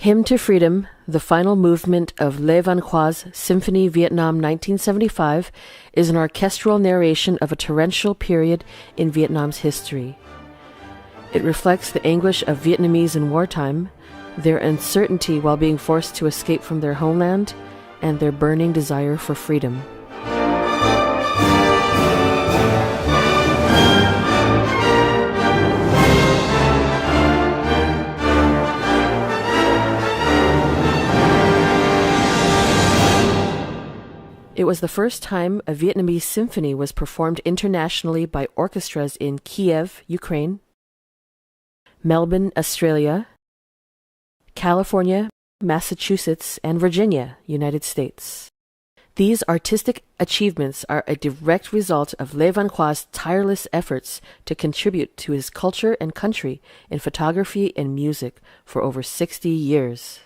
Hymn to Freedom, the final movement of Le Van Khoa's Symphony Vietnam 1975, is an orchestral narration of a torrential period in Vietnam's history. It reflects the anguish of Vietnamese in wartime, their uncertainty while being forced to escape from their homeland, and their burning desire for freedom. It was the first time a Vietnamese symphony was performed internationally by orchestras in Kiev, Ukraine, Melbourne, Australia, California, Massachusetts, and Virginia, United States. These artistic achievements are a direct result of Le Van Khoa's tireless efforts to contribute to his culture and country in photography and music for over 60 years.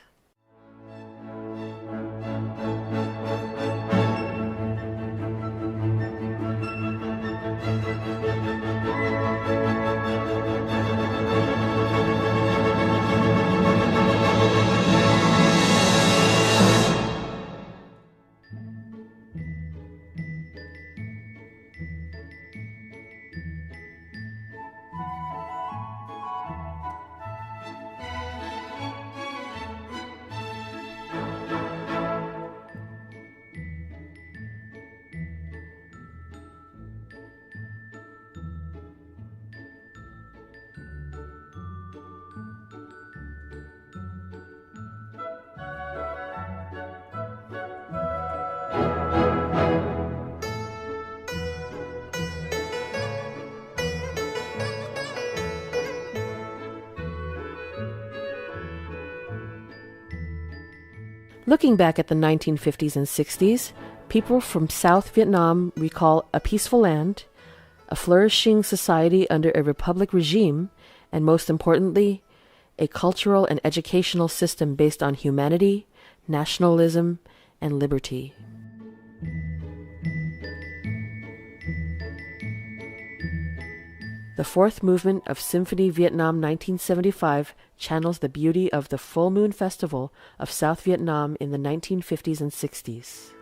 Looking back at the 1950s and 60s, people from South Vietnam recall a peaceful land, a flourishing society under a republic regime, and most importantly, a cultural and educational system based on humanity, nationalism, and liberty. The fourth movement of Symphony Vietnam 1975 channels the beauty of the Full Moon Festival of South Vietnam in the 1950s and 60s.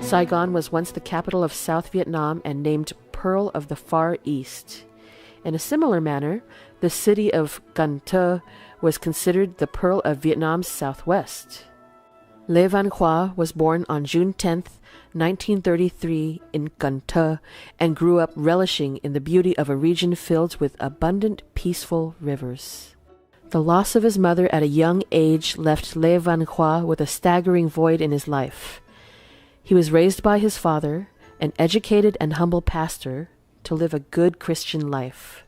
Saigon was once the capital of South Vietnam and named Pearl of the Far East. In a similar manner, the city of Cần Thơ was considered the Pearl of Vietnam's southwest. Le Van Khoa was born on June 10, 1933 in Cần Thơ and grew up relishing in the beauty of a region filled with abundant, peaceful rivers. The loss of his mother at a young age left Le Van Khoa with a staggering void in his life. He was raised by his father, an educated and humble pastor, to live a good Christian life.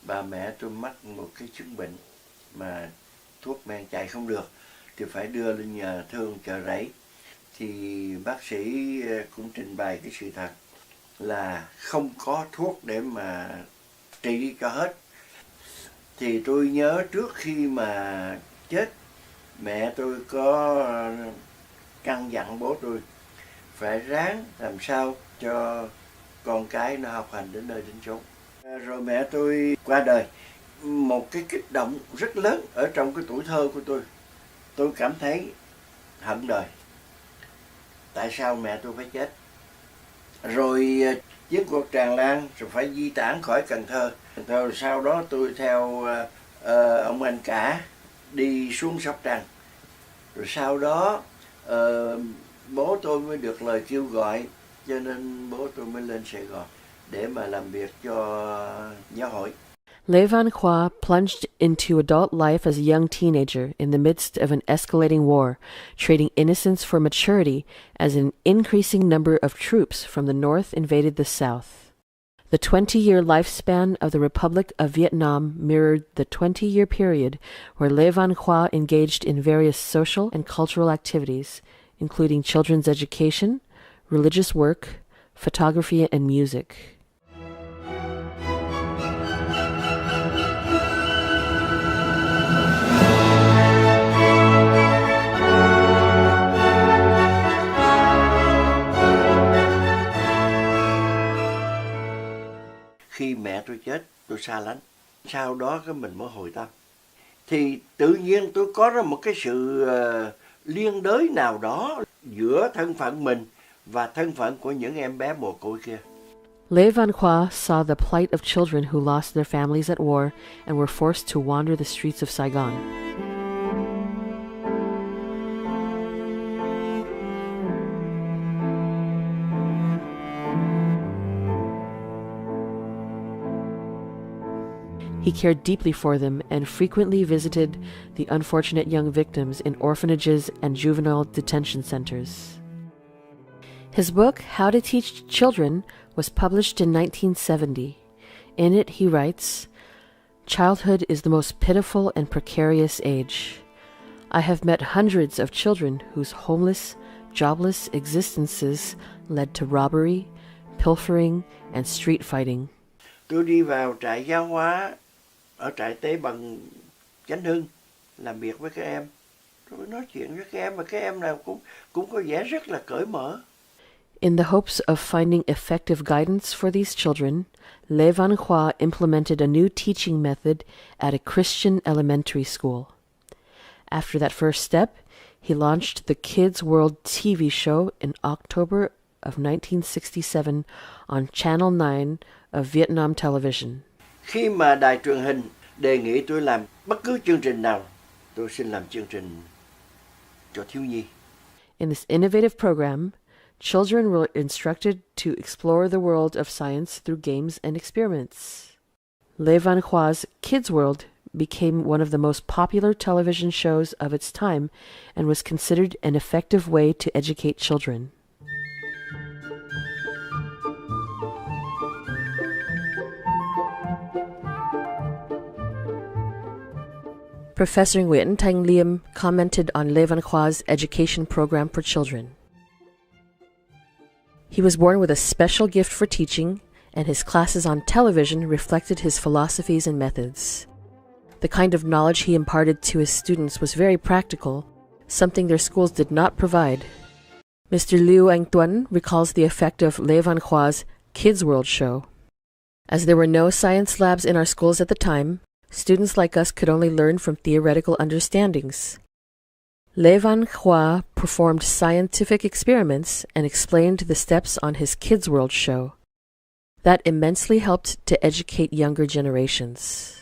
Bà mẹ tôi mắc một cái chứng bệnh mà thuốc men chạy không được thì phải đưa lên nhà thương Chợ Rẫy. Thì bác sĩ cũng trình bày cái sự thật là không có thuốc để mà trị cho hết. Thì tôi nhớ trước khi mà chết, mẹ tôi có căn dặn bố tôi phải ráng làm sao cho con cái nó học hành đến nơi đến chốn. Rồi mẹ tôi qua đời, một cái kích động rất lớn ở trong cái tuổi thơ của tôi. Tôi cảm thấy hận đời. Tại sao mẹ tôi phải chết? Rồi chiến cuộc tràn lan, rồi phải di tản khỏi Cần Thơ. Rồi sau đó tôi theo ông anh cả đi xuống Sóc Trăng. Rồi sau đó bố tôi mới được lời kêu gọi, cho nên bố tôi mới lên Sài Gòn để mà làm việc cho giáo hội. Le Van Khoa plunged into adult life as a young teenager in the midst of an escalating war, trading innocence for maturity as an increasing number of troops from the north invaded the south. The 20-year lifespan of the Republic of Vietnam mirrored the 20-year period where Le Van Khoa engaged in various social and cultural activities, including children's education, religious work, photography, and music. Khi mẹ tôi chết, tôi xa lánh. Sau đó cái mình mới hồi tâm. Thì tự nhiên tôi có ra một cái sự liên đới nào đó giữa thân phận mình và thân phận của những em bé mồ côi kia. Lê Văn Khoa saw the plight of children who lost their families at war and were forced to wander the streets of Saigon. He cared deeply for them and frequently visited the unfortunate young victims in orphanages and juvenile detention centers. His book, How to Teach Children, was published in 1970. In it, he writes, "Childhood is the most pitiful and precarious age. I have met hundreds of children whose homeless, jobless existences led to robbery, pilfering, and street fighting." Tôi đi vào trại giáo hóa ở trại Tế Bằng Chánh Hưng làm việc với các em. Tôi nói chuyện với các em và các em nào cũng có vẻ rất là cởi mở. In the hopes of finding effective guidance for these children, Lê Văn Khoa implemented a new teaching method at a Christian elementary school. After that first step, he launched the Kids World TV show in October of 1967 on Channel 9 of Vietnam Television. Khi mà đài truyền hình đề nghị tôi làm bất cứ chương trình nào, tôi xin làm chương trình cho thiếu nhi. In this innovative program, children were instructed to explore the world of science through games and experiments. Lê Văn Khoa's Kids World became one of the most popular television shows of its time and was considered an effective way to educate children. Professor Nguyễn Thanh Liêm commented on Lê Văn Khoa's education program for children. He was born with a special gift for teaching, and his classes on television reflected his philosophies and methods. The kind of knowledge he imparted to his students was very practical, something their schools did not provide. Mr. Liu Anh Tuấn recalls the effect of Lê Văn Khoa's Kids World show. As there were no science labs in our schools at the time, students like us could only learn from theoretical understandings. Lê Văn Khoa performed scientific experiments and explained the steps on his Kids World show. That immensely helped to educate younger generations.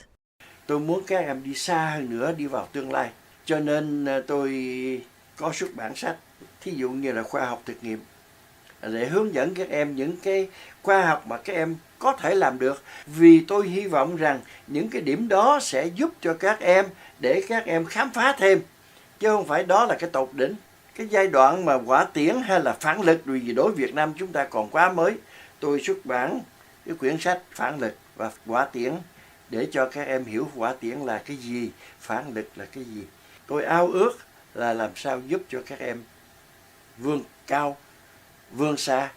Tôi muốn các em đi xa hơn nữa, đi vào tương lai. Cho nên tôi có xuất bản sách, thí dụ như là khoa học thực nghiệm, để hướng dẫn các em những cái khoa học mà các em có thể làm được. Vì tôi hy vọng rằng những cái điểm đó sẽ giúp cho các em để các em khám phá thêm. Chứ không phải đó là cái tột đỉnh. Cái giai đoạn mà hỏa tiễn hay là phản lực vì đối với Việt Nam chúng ta còn quá mới. Tôi xuất bản cái quyển sách phản lực và hỏa tiễn để cho các em hiểu hỏa tiễn là cái gì, phản lực là cái gì. Tôi ao ước là làm sao giúp cho các em vươn cao, vươn xa,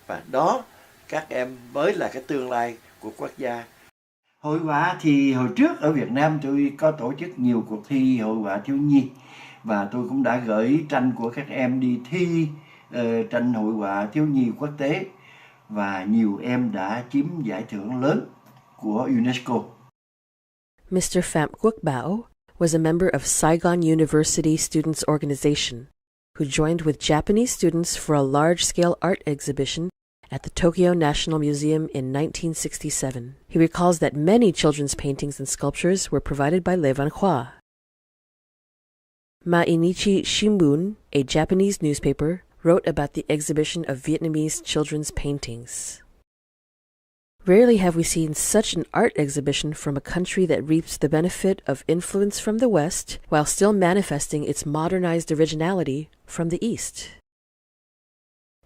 và đó các em mới là cái tương lai của quốc gia. Hội họa thì hồi trước ở Việt Nam tôi có tổ chức nhiều cuộc thi hội họa thiếu nhi, và tôi cũng đã gửi tranh của các em đi thi tranh hội họa thiếu nhi quốc tế, và nhiều em đã chiếm giải thưởng lớn của UNESCO. Mr. Phạm Quốc Bảo was a member of Saigon University Students' Organization, who joined with Japanese students for a large-scale art exhibition at the Tokyo National Museum in 1967. He recalls that many children's paintings and sculptures were provided by Lê Văn Khoa. Mainichi Shimbun, a Japanese newspaper, wrote about the exhibition of Vietnamese children's paintings. Rarely have we seen such an art exhibition from a country that reaps the benefit of influence from the West while still manifesting its modernized originality from the East.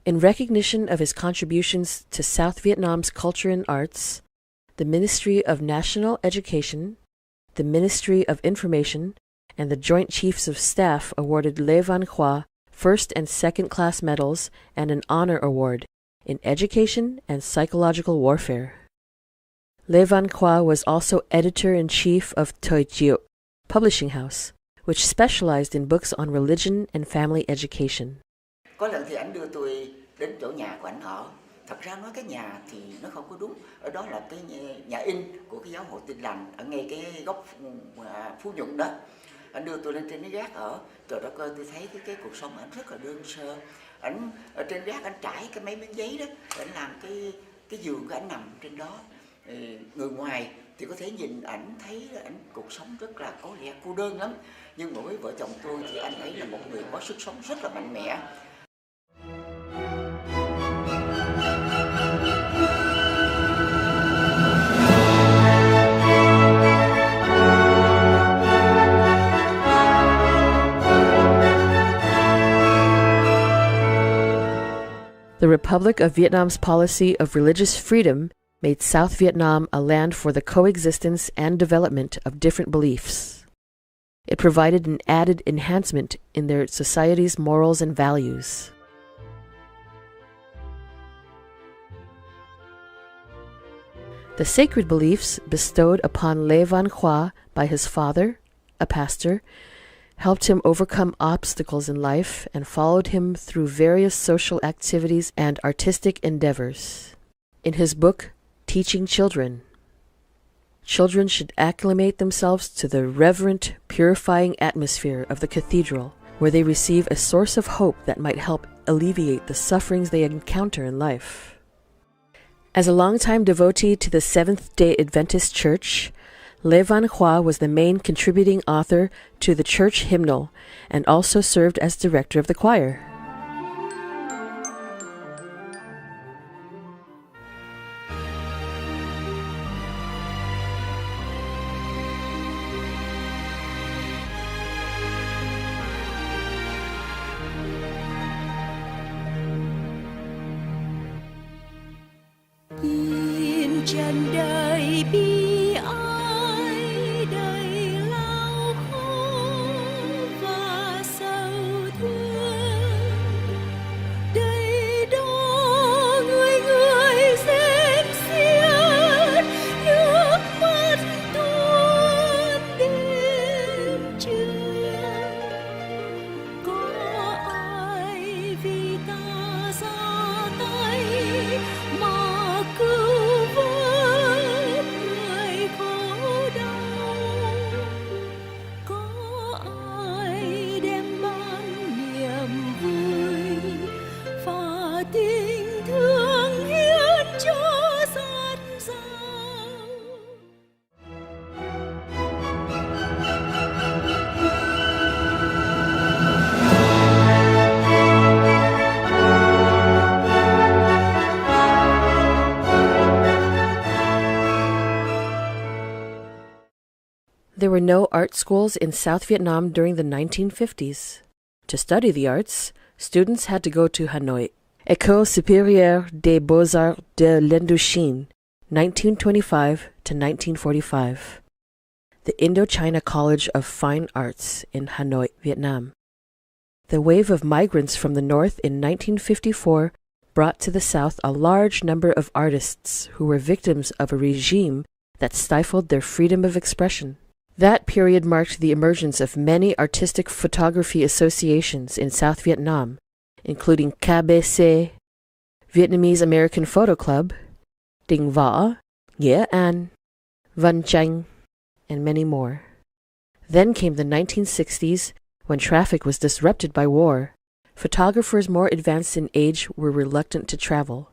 In recognition of his contributions to South Vietnam's culture and arts, the Ministry of National Education, the Ministry of Information, and the Joint Chiefs of Staff awarded Lê Văn Khoa first and second class medals, and an honor award in education and psychological warfare. Lê Văn Khoa was also editor-in-chief of Thời Triệu publishing house, which specialized in books on religion and family education. Có lần thì anh đưa tôi đến chỗ nhà của anh ở. Thật ra nói cái nhà thì nó không có đúng. Ở đó là cái nhà in của cái giáo hội Tin Lành ở ngay cái góc Phú Nhuận đó. Anh đưa tôi lên trên cái gác ở. Trời đất ơi, tôi thấy cái cuộc sống anh rất là đơn sơ. Anh ở trên gác anh trải cái mấy miếng giấy đó, anh làm cái giường của anh nằm trên đó. Người ngoài thì có thể nhìn ảnh thấy ảnh cuộc sống rất là có lẽ cô đơn lắm, nhưng mà với vợ chồng tôi thì anh ấy là một người có sức sống rất là mạnh mẽ. The Republic of Vietnam's policy of religious freedom made South Vietnam a land for the coexistence and development of different beliefs. It provided an added enhancement in their society's morals and values. The sacred beliefs bestowed upon Lê Văn Khoa by his father, a pastor, helped him overcome obstacles in life and followed him through various social activities and artistic endeavors. In his book, Teaching Children, children should acclimate themselves to the reverent, purifying atmosphere of the cathedral, where they receive a source of hope that might help alleviate the sufferings they encounter in life. As a longtime devotee to the Seventh-day Adventist Church, Lê Văn Khoa was the main contributing author to the church hymnal and also served as director of the choir. Trần đời bi ai đầy lao khổ và sầu thương, đầy đo người người rên xiết nước mắt tuôn đêm trưa. Có ai vì ta ra tay mà cứu vớt người khổ đau? Có ai đem ban niềm vui và tình thương hiến cho dân giàu? There were no art schools in South Vietnam during the 1950s. To study the arts, students had to go to Hanoi. École supérieure des beaux-arts de l'Indochine, 1925 to 1945. The Indochina College of Fine Arts in Hanoi, Vietnam. The wave of migrants from the north in 1954 brought to the south a large number of artists who were victims of a regime that stifled their freedom of expression. That period marked the emergence of many artistic photography associations in South Vietnam, including KBC, Vietnamese American Photo Club, Đình Võ, Nghĩa An, Văn Chanh, and many more. Then came the 1960s, when traffic was disrupted by war. Photographers more advanced in age were reluctant to travel.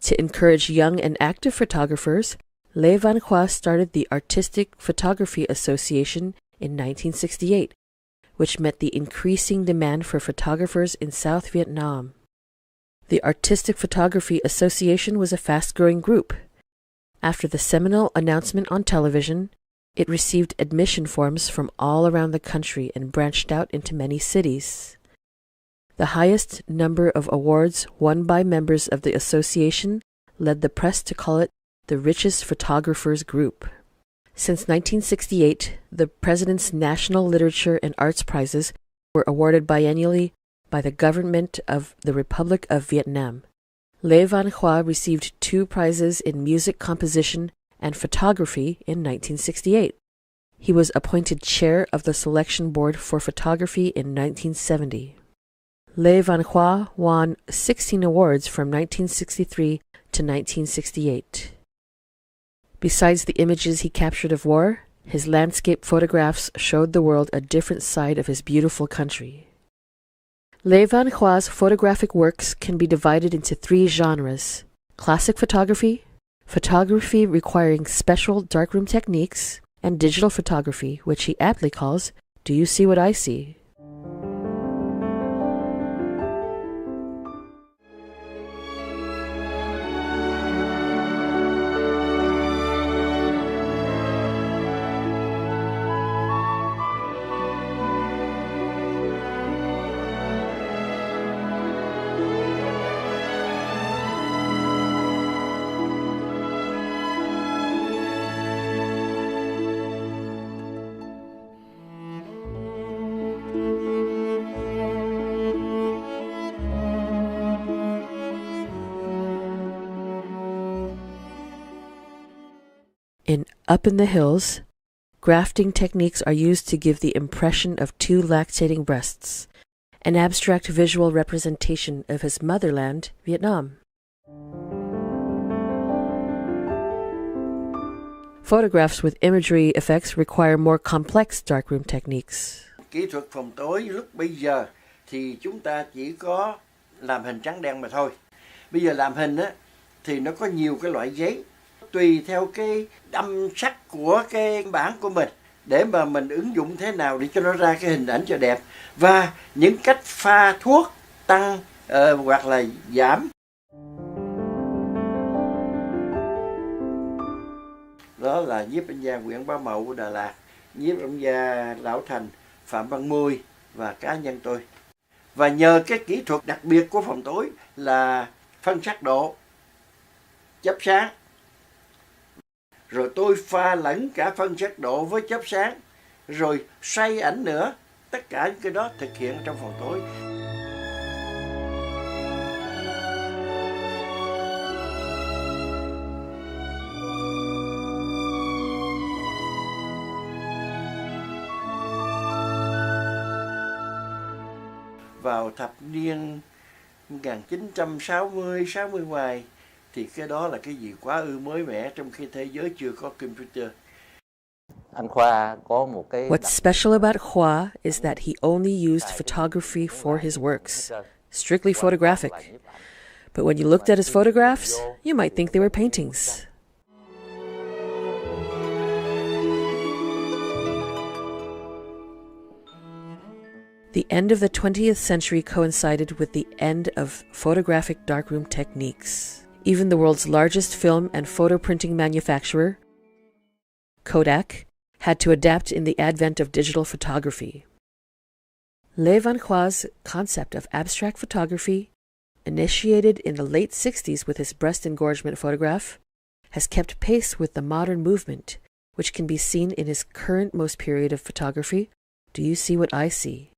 To encourage young and active photographers, Lê Văn Khoa started the Artistic Photography Association in 1968, which met the increasing demand for photographers in South Vietnam. The Artistic Photography Association was a fast-growing group. After the seminal announcement on television, it received admission forms from all around the country and branched out into many cities. The highest number of awards won by members of the association led the press to call it the richest photographers group. Since 1968, the President's National Literature and Arts Prizes were awarded biennially by the government of the Republic of Vietnam. Le Van Khoa received 2 prizes in music composition and photography in 1968. He was appointed chair of the selection board for photography in 1970. Le Van Khoa won 16 awards from 1963 to 1968. Besides the images he captured of war, his landscape photographs showed the world a different side of his beautiful country. Le Van Khoa's photographic works can be divided into 3 genres: classic photography, photography requiring special darkroom techniques, and digital photography, which he aptly calls, "Do you see what I see?" In Up in the Hills, grafting techniques are used to give the impression of 2 lactating breasts, an abstract visual representation of his motherland, Vietnam. Photographs with imagery effects require more complex darkroom techniques. Kỹ thuật phòng tối lúc bây giờ thì chúng ta chỉ có làm hình trắng đen mà thôi. Bây giờ làm hình á thì nó có nhiều cái loại giấy, tùy theo cái đâm sắc của cái bản của mình để mà mình ứng dụng thế nào để cho nó ra cái hình ảnh cho đẹp, và những cách pha thuốc tăng hoặc là giảm. Đó là nhiếp ảnh gia Nguyễn Bá Mậu của Đà Lạt, nhiếp ảnh gia Lão Thành, Phạm Văn Mười và cá nhân tôi. Và nhờ cái kỹ thuật đặc biệt của phòng tối là phân sắc độ, chớp sáng, rồi tôi pha lẫn cả phân sắc độ với chớp sáng, rồi xoay ảnh nữa. Tất cả những cái đó thực hiện trong phòng tối. Vào thập niên 1960, 60 ngoài thì cái đó là cái gì quá ư mới mẻ trong khi thế giới chưa có computer. Anh Khoa có một cái What's special about Khoa is that he only used photography for his works, strictly photographic. But when you looked at his photographs, you might think they were paintings. The end of the 20th century coincided with the end of photographic darkroom techniques. Even the world's largest film and photo printing manufacturer, Kodak, had to adapt in the advent of digital photography. Le Van Khoa's concept of abstract photography, initiated in the late 60s with his breast engorgement photograph, has kept pace with the modern movement, which can be seen in his current most period of photography, Do You See What I See?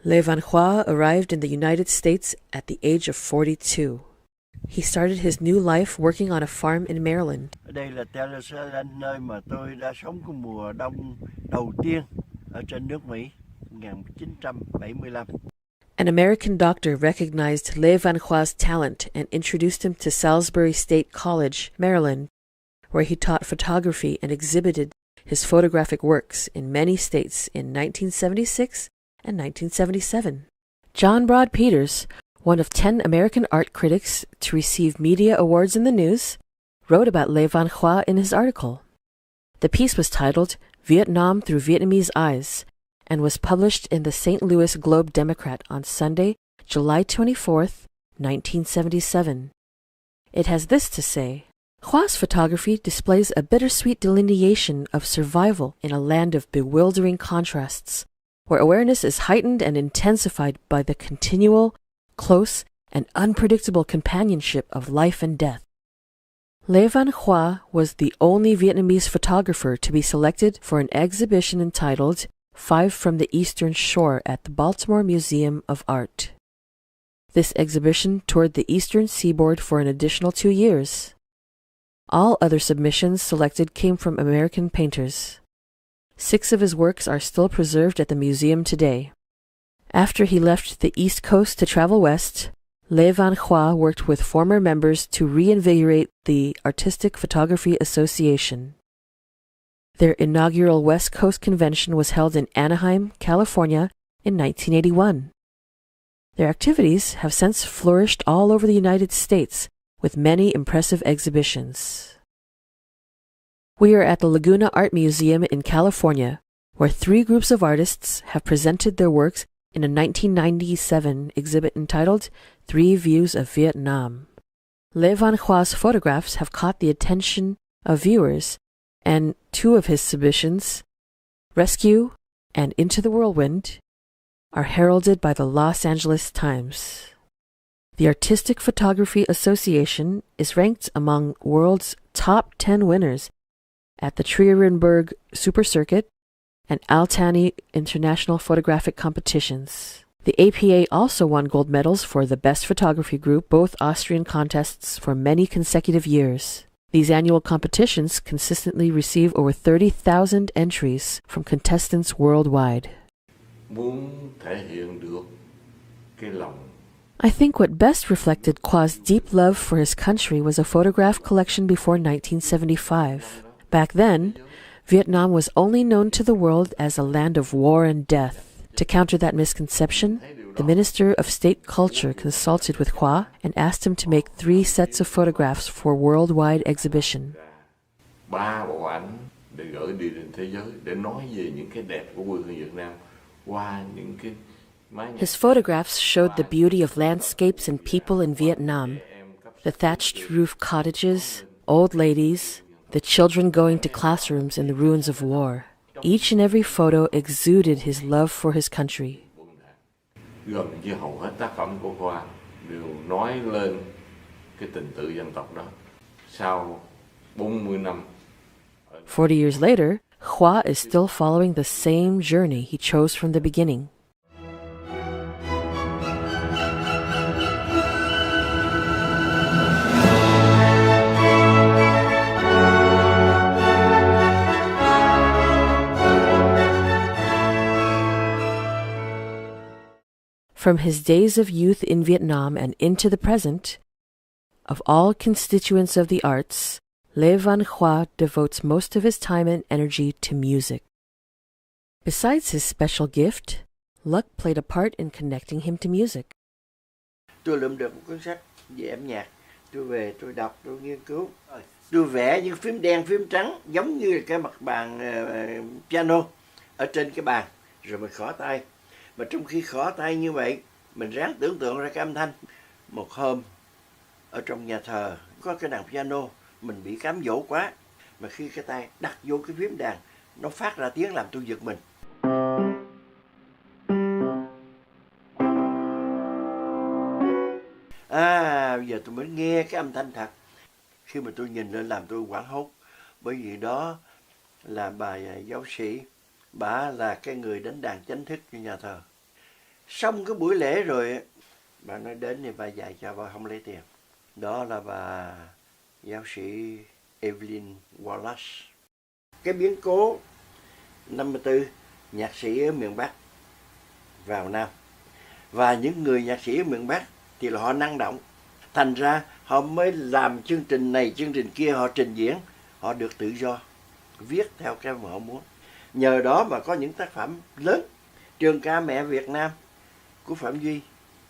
Le Van Khoa arrived in the United States at the age of 42. He started his new life working on a farm in Maryland. Ở đây là Jerusalem, nơi mà tôi đã sống cái mùa đông đầu tiên ở trên nước Mỹ, 1975. An American doctor recognized Le Van Khoa's talent and introduced him to Salisbury State College, Maryland, where he taught photography and exhibited his photographic works in many states in 1976 and 1977. John Broad Peters, one of 10 American art critics to receive media awards in the news, wrote about Le Van Khoa in his article. The piece was titled Vietnam Through Vietnamese Eyes and was published in the St. Louis Globe-Democrat on Sunday, July 24th, 1977. It has this to say: Khoa's photography displays a bittersweet delineation of survival in a land of bewildering contrasts, where awareness is heightened and intensified by the continual, close, and unpredictable companionship of life and death. Le Van Khoa was the only Vietnamese photographer to be selected for an exhibition entitled Five from the Eastern Shore at the Baltimore Museum of Art. This exhibition toured the eastern seaboard for an additional 2 years. All other submissions selected came from American painters. 6 of his works are still preserved at the museum today. After he left the East Coast to travel west, Le Van Khoa worked with former members to reinvigorate the Artistic Photography Association. Their inaugural West Coast convention was held in Anaheim, California in 1981. Their activities have since flourished all over the United States with many impressive exhibitions. We are at the Laguna Art Museum in California, where 3 groups of artists have presented their works in a 1997 exhibit entitled 3 Views of Vietnam. Le Van Khoa's photographs have caught the attention of viewers, and 2 of his submissions, Rescue and Into the Whirlwind, are heralded by the Los Angeles Times. The Artistic Photography Association is ranked among world's top 10 winners at the Trierenberg Super Circuit and Altany International Photographic Competitions. The APA also won gold medals for the Best Photography Group, both Austrian contests, for many consecutive years. These annual competitions consistently receive over 30,000 entries from contestants worldwide. I think what best reflected Khoa's deep love for his country was a photograph collection before 1975. Back then, Vietnam was only known to the world as a land of war and death. To counter that misconception, the Minister of State Culture consulted with Khoa and asked him to make 3 sets of photographs for worldwide exhibition. 3 bộ ảnh để gửi đi đến thế giới, để nói về những cái đẹp của quê hương Việt Nam qua những cái mái nhà. His photographs showed the beauty of landscapes and people in Vietnam, the thatched roof cottages, old ladies, the children going to classrooms in the ruins of war. Each and every photo exuded his love for his country. Gần như hầu hết tác phẩm của Khoa đều nói lên cái tình tự dân tộc đó. Sau 40 năm. 40 years later, Khoa is still following the same journey he chose from the beginning. From his days of youth in Vietnam and into the present, of all constituents of the arts, Le Van Khoa devotes most of his time and energy to music. Besides his special gift, luck played a part in connecting him to music. Tôi lượm được một cuốn sách về âm nhạc, tôi về tôi đọc, tôi nghiên cứu. Tôi vẽ những phím đen, phím trắng giống như cái mặt bàn piano ở trên cái bàn, rồi mình khỏ tay. Mà trong khi khỏ tay như vậy, mình ráng tưởng tượng ra cái âm thanh. Một hôm, ở trong nhà thờ, có cái đàn piano, mình bị cám dỗ quá. Mà khi cái tay đặt vô cái phím đàn, nó phát ra tiếng làm tôi giật mình. Bây giờ tôi mới nghe cái âm thanh thật. Khi mà tôi nhìn lên làm tôi hoảng hốt. Bởi vì đó là bà giáo sĩ, bà là cái người đánh đàn chánh thức cho nhà thờ. Xong cái buổi lễ rồi, bà nói đến thì bà dạy cho bà không lấy tiền. Đó là bà giáo sĩ Evelyn Wallace. Cái biến cố 54, nhạc sĩ ở miền Bắc vào Nam. Và những người nhạc sĩ ở miền Bắc thì là họ năng động. Thành ra họ mới làm chương trình này, chương trình kia, họ trình diễn. Họ được tự do, viết theo cái mà họ muốn. Nhờ đó mà có những tác phẩm lớn. Trường ca mẹ Việt Nam của Phạm Duy,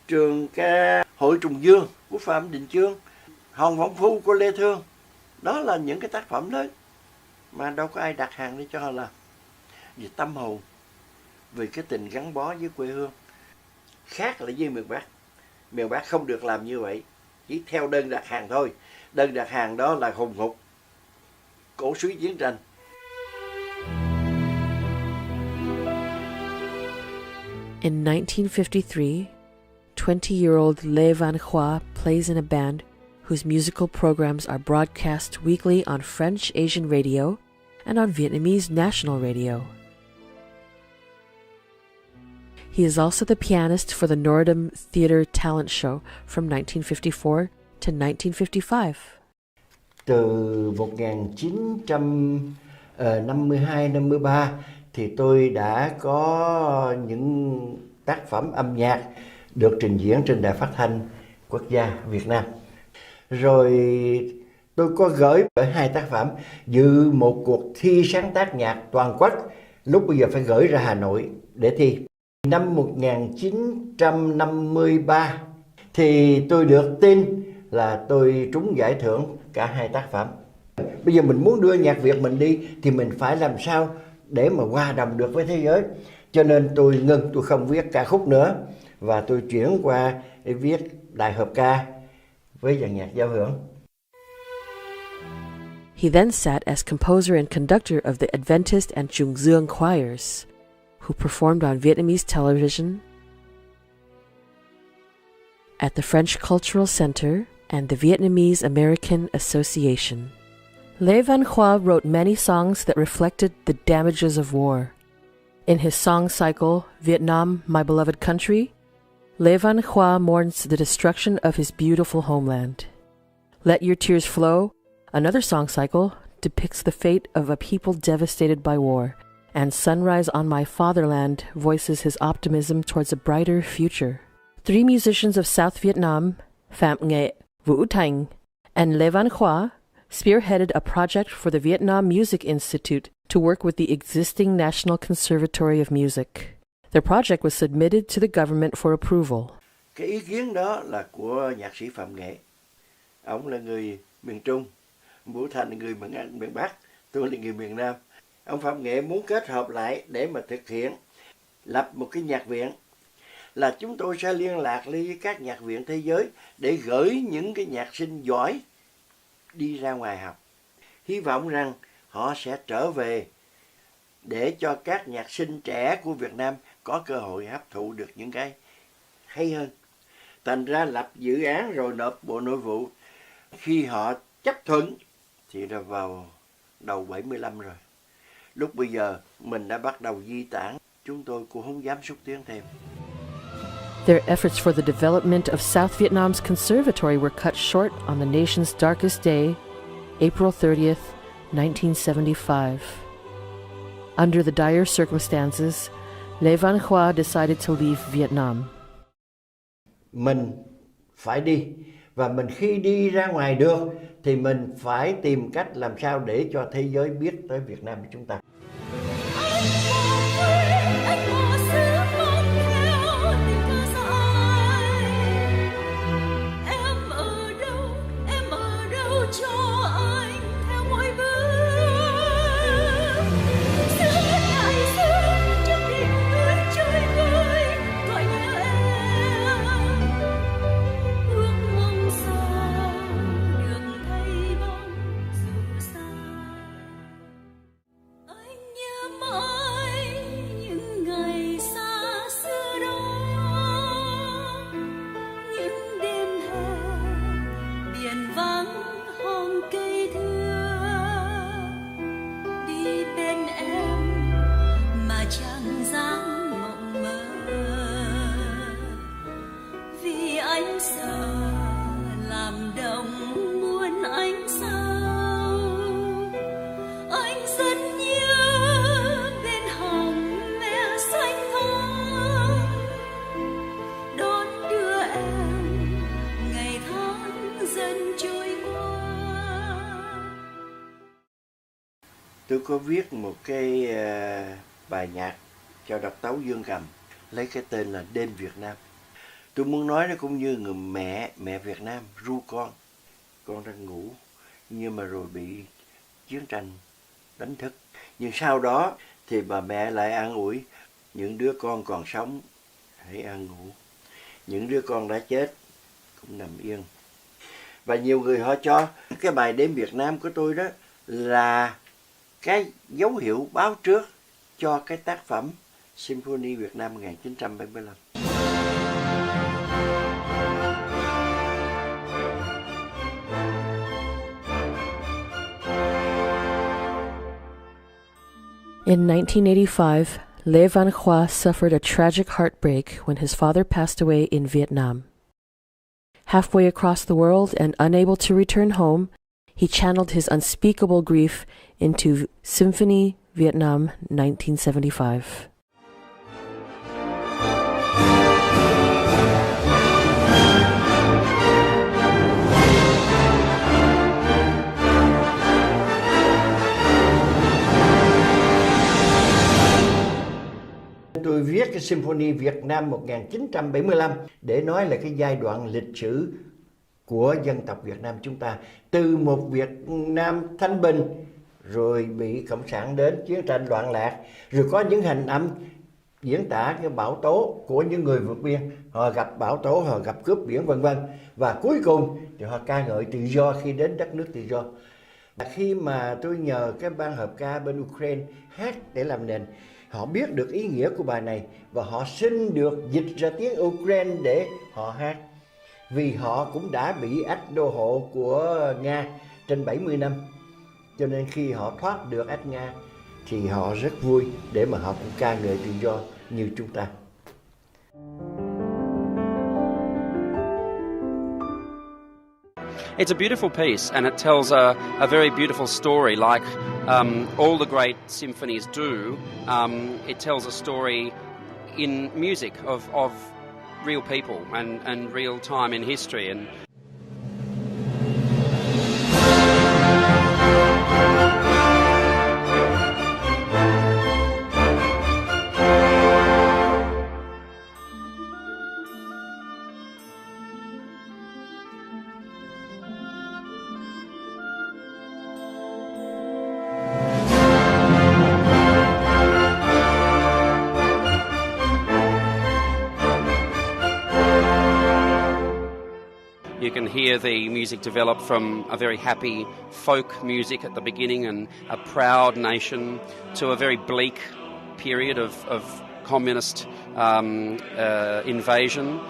trường ca Hội Trùng Dương của Phạm Đình Chương, Hòn Võng Phu của Lê Thương. Đó là những cái tác phẩm lớn mà đâu có ai đặt hàng để cho họ làm. Vì tâm hồn, vì cái tình gắn bó với quê hương. Khác là với miền Bắc. Miền Bắc không được làm như vậy, chỉ theo đơn đặt hàng thôi. Đơn đặt hàng đó là hùng hục, cổ suý chiến tranh. In 1953, 20-year-old Lê Văn Khoa plays in a band whose musical programs are broadcast weekly on French Asian radio and on Vietnamese national radio. He is also the pianist for the Nordum Theatre Talent Show from 1954 to 1955. Từ 1952-53 thì tôi đã có những tác phẩm âm nhạc được trình diễn trên đài phát thanh quốc gia Việt Nam. Rồi tôi có gửi 2 tác phẩm dự một cuộc thi sáng tác nhạc toàn quốc, lúc bây giờ phải gửi ra Hà Nội để thi. Năm 1953 thì tôi được tin là tôi trúng giải thưởng cả 2 tác phẩm. Bây giờ mình muốn đưa nhạc Việt mình đi thì mình phải làm sao để mà hòa đồng được với thế giới. Cho nên tôi ngừng, tôi không viết ca khúc nữa và tôi chuyển qua để viết đại hợp ca với dàn nhạc giao hưởng. He then sat as composer and conductor of the Adventist and Trung Dương choirs, who performed on Vietnamese television, at the French Cultural Center, and the Vietnamese American Association. Lê Văn Khoa wrote many songs that reflected the damages of war. In his song cycle, Vietnam, My Beloved Country, Lê Văn Khoa mourns the destruction of his beautiful homeland. Let Your Tears Flow, another song cycle, depicts the fate of a people devastated by war, and Sunrise on My Fatherland voices his optimism towards a brighter future. 3 musicians of South Vietnam, Phạm Nghệ, Vũ Thành, and Lê Văn Khoa, spearheaded a project for the Vietnam Music Institute to work with the existing National Conservatory of Music. Their project was submitted to the government for approval. Cái ý kiến đó là của nhạc sĩ Phạm Nghệ. Ông là người miền Trung, Vũ Thành là người miền Bắc, tôi là người miền Nam. Ông Phạm Nghệ muốn kết hợp lại để mà thực hiện, lập một cái nhạc viện. Là chúng tôi sẽ liên lạc với các nhạc viện thế giới để gửi những cái nhạc sinh giỏi đi ra ngoài học. Hy vọng rằng họ sẽ trở về để cho các nhạc sinh trẻ của Việt Nam có cơ hội hấp thụ được những cái hay hơn. Thành ra lập dự án rồi nộp Bộ Nội vụ. Khi họ chấp thuận thì là vào đầu 75 rồi. Lúc bây giờ mình đã bắt đầu di tản, chúng tôi cũng không dám xúc tiến thêm. Their efforts for the development of South Vietnam's conservatory were cut short on the nation's darkest day, April 30th, 1975. Under the dire circumstances, Lê Văn Khoa decided to leave Vietnam. Mình phải đi, và mình khi đi ra ngoài được thì mình phải tìm cách làm sao để cho thế giới biết tới Việt Nam của chúng ta. tôi có viết một cái bài nhạc cho độc tấu dương cầm lấy cái tên là Đêm Việt Nam. Tôi muốn nói nó cũng như người mẹ Việt Nam ru con đang ngủ nhưng mà rồi bị chiến tranh đánh thức. Nhưng sau đó thì bà mẹ lại an ủi, những đứa con còn sống hãy an ngủ, những đứa con đã chết cũng nằm yên. Và nhiều người họ cho cái bài Đêm Việt Nam của tôi đó là cái dấu hiệu báo trước cho cái tác phẩm Symphony Việt Nam 1975. In 1985, Lê Văn Khoa suffered a tragic heartbreak when his father passed away in Vietnam. Halfway across the world and unable to return home, he channeled his unspeakable grief into Symphony Vietnam 1975. Tôi viết cái Symphony Việt Nam 1975 để nói là cái giai đoạn lịch sử của dân tộc Việt Nam chúng ta. Từ một Việt Nam thanh bình, rồi bị Cộng sản đến chiến tranh loạn lạc, rồi có những hành âm diễn tả cái bão tố của những người vượt biên. Họ gặp bão tố, họ gặp cướp biển vân vân. Và cuối cùng thì họ ca ngợi tự do khi đến đất nước tự do. Khi mà tôi nhờ cái ban hợp ca bên Ukraine hát để làm nền, họ biết được ý nghĩa của bài này và họ xin được dịch ra tiếng Ukraine để họ hát. Vì họ cũng đã bị ách đô hộ của Nga trên 70 năm. Cho nên khi họ thoát được ách Nga thì họ rất vui để mà họ cũng ca ngợi tự do như chúng ta. It's a beautiful piece, and it tells a very beautiful story, like all the great symphonies do. It tells a story in music of real people and real time in history. And you can hear the music develop from a very happy folk music at the beginning and a proud nation to a very bleak period of communist invasion.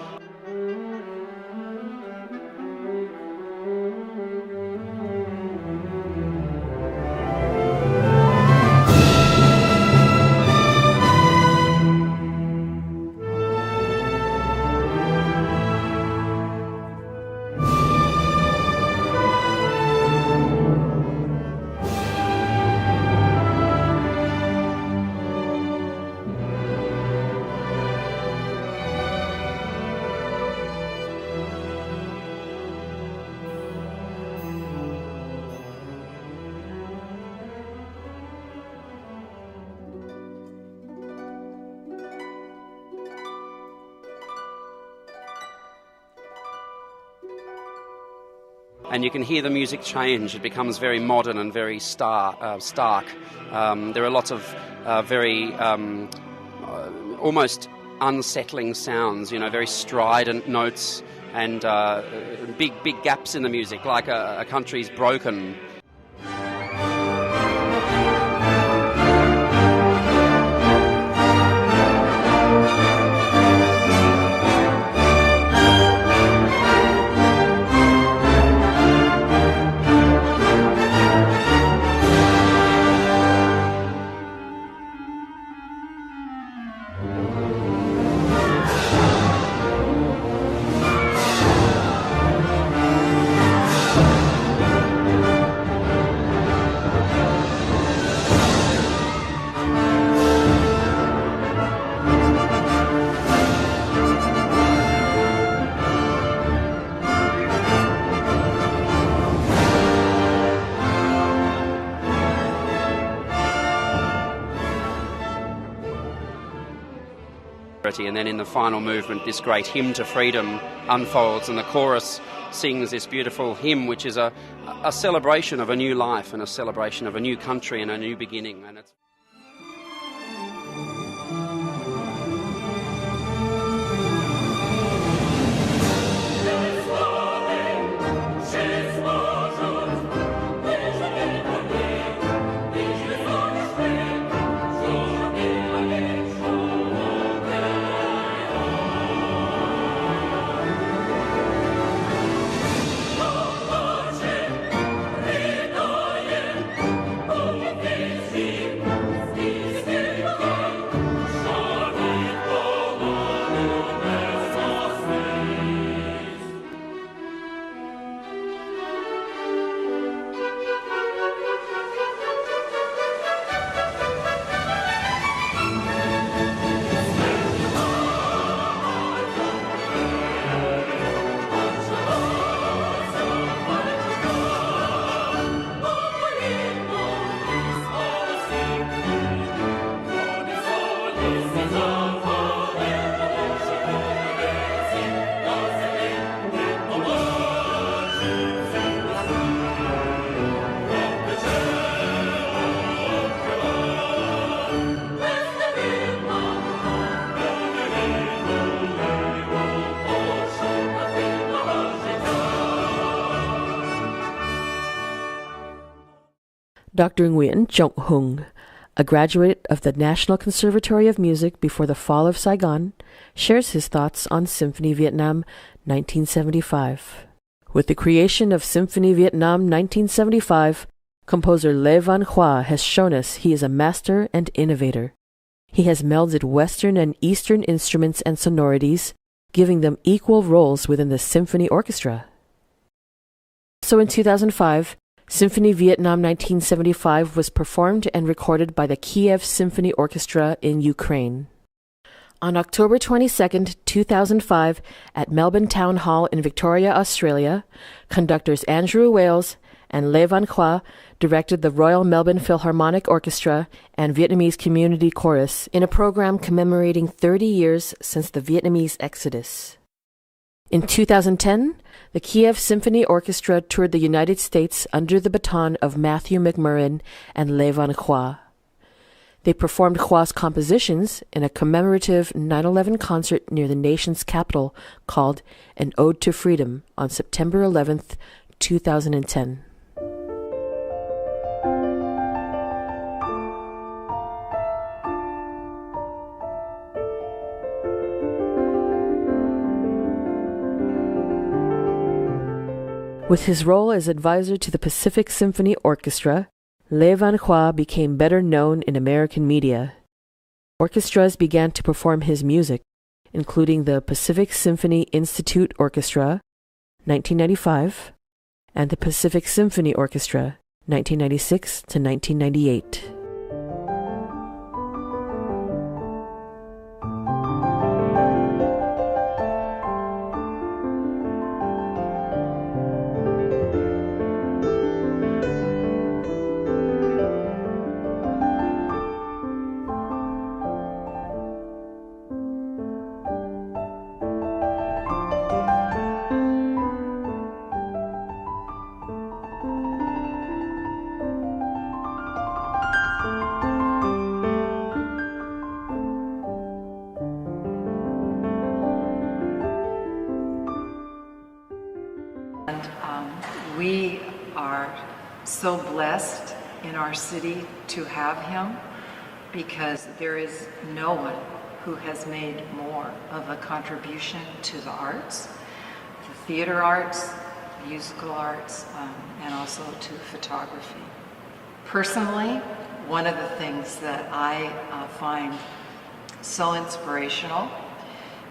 And you can hear the music change. It becomes very modern and very stark. There are lots of very almost unsettling sounds, very strident notes and big gaps in the music, like a country's broken. And then in the final movement, this great hymn to freedom unfolds, and the chorus sings this beautiful hymn, which is a celebration of a new life and a celebration of a new country and a new beginning. And it's Dr. Nguyen Chong Hung, a graduate of the National Conservatory of Music before the fall of Saigon, shares his thoughts on Symphony Vietnam 1975. With the creation of Symphony Vietnam 1975, composer Le Van Khoa has shown us he is a master and innovator. He has melded Western and Eastern instruments and sonorities, giving them equal roles within the symphony orchestra. So in 2005, Symphony Vietnam 1975 was performed and recorded by the Kiev Symphony Orchestra in Ukraine. On October 22, 2005, at Melbourne Town Hall in Victoria, Australia, conductors Andrew Wales and Le Van Khoa directed the Royal Melbourne Philharmonic Orchestra and Vietnamese Community Chorus in a program commemorating 30 years since the Vietnamese exodus. In 2010, the Kiev Symphony Orchestra toured the United States under the baton of Matthew McMurrin and Le Van Khoa. They performed Khoa's compositions in a commemorative 9/11 concert near the nation's capital called An Ode to Freedom on September 11, 2010. With his role as advisor to the Pacific Symphony Orchestra, Le Van Khoa became better known in American media. Orchestras began to perform his music, including the Pacific Symphony Institute Orchestra, 1995, and the Pacific Symphony Orchestra, 1996 to 1998. We are so blessed in our city to have him because there is no one who has made more of a contribution to the arts, the theater arts, musical arts, and also to photography. Personally, one of the things that I find so inspirational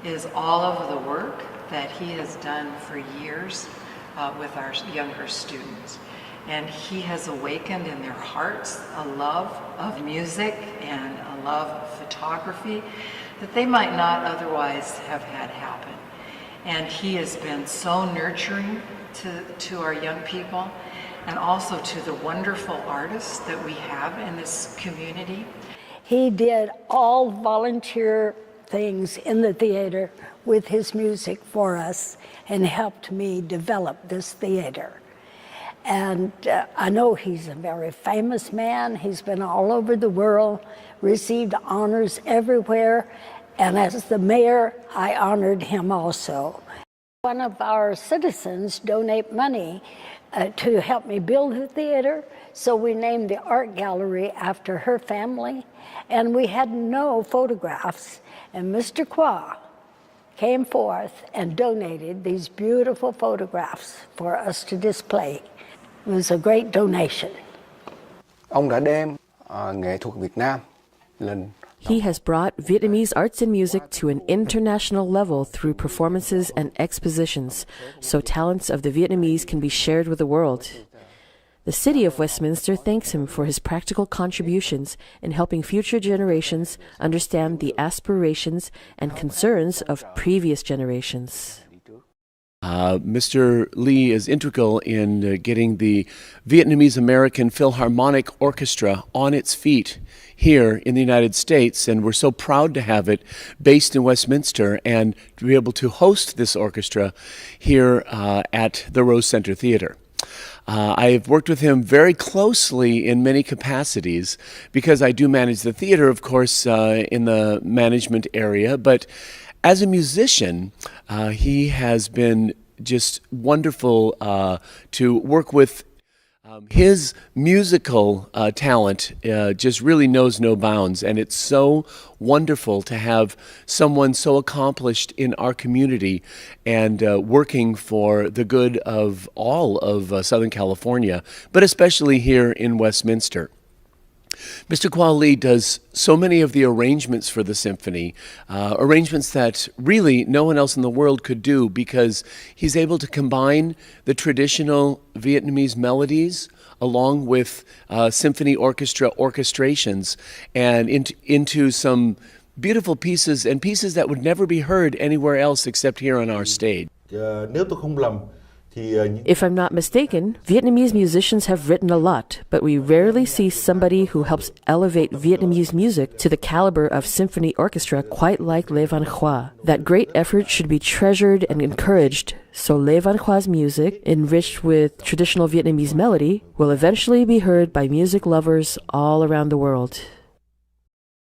is all of the work that he has done for years with our younger students. And he has awakened in their hearts a love of music and a love of photography that they might not otherwise have had happen. And he has been so nurturing to our young people and also to the wonderful artists that we have in this community. He did all volunteer things in the theater with his music for us and helped me develop this theater. And I know he's a very famous man. He's been all over the world, received honors everywhere. And as the mayor, I honored him also. One of our citizens donated money to help me build the theater. So we named the art gallery after her family. And we had no photographs. And Mr. Khoa came forth and donated these beautiful photographs for us to display. It was a great donation. Ông đã đem nghệ thuật Việt Nam lên. He has brought Vietnamese arts and music to an international level through performances and expositions, so talents of the Vietnamese can be shared with the world. The city of Westminster thanks him for his practical contributions in helping future generations understand the aspirations and concerns of previous generations. Mr. Lee is integral in getting the Vietnamese American Philharmonic Orchestra on its feet here in the United States, and we're so proud to have it based in Westminster and to be able to host this orchestra here at the Rose Center Theater. I have worked with him very closely in many capacities because I do manage the theater, of course, in the management area, but as a musician, he has been just wonderful to work with. His musical talent just really knows no bounds, and it's so wonderful to have someone so accomplished in our community and working for the good of all of Southern California, but especially here in Westminster. Mr. Khoa Lee does so many of the arrangements for the symphony, arrangements that really no one else in the world could do because he's able to combine the traditional Vietnamese melodies along with symphony orchestra orchestrations and into some beautiful pieces and pieces that would never be heard anywhere else except here on our stage. Nếu tôi không lầm, If I'm not mistaken, Vietnamese musicians have written a lot, but we rarely see somebody who helps elevate Vietnamese music to the caliber of symphony orchestra quite like Lê Văn Khoa. That great effort should be treasured and encouraged, so Lê Văn Khoa's music, enriched with traditional Vietnamese melody, will eventually be heard by music lovers all around the world.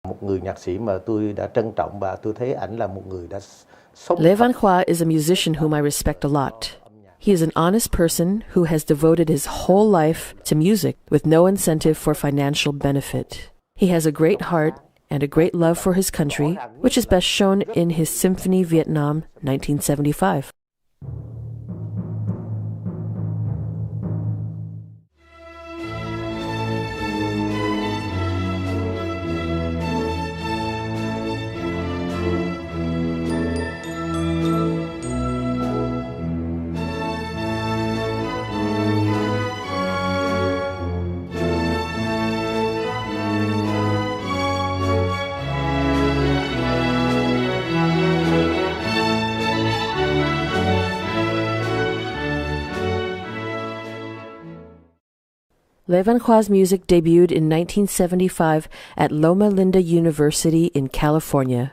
Một người nhạc sĩ mà tôi đã trân trọng và tôi thấy ảnh là một người đã sống. Lê Văn Khoa is a musician whom I respect a lot. He is an honest person who has devoted his whole life to music with no incentive for financial benefit. He has a great heart and a great love for his country, which is best shown in his Symphony Vietnam 1975. Lê Văn Khoa's music debuted in 1975 at Loma Linda University in California.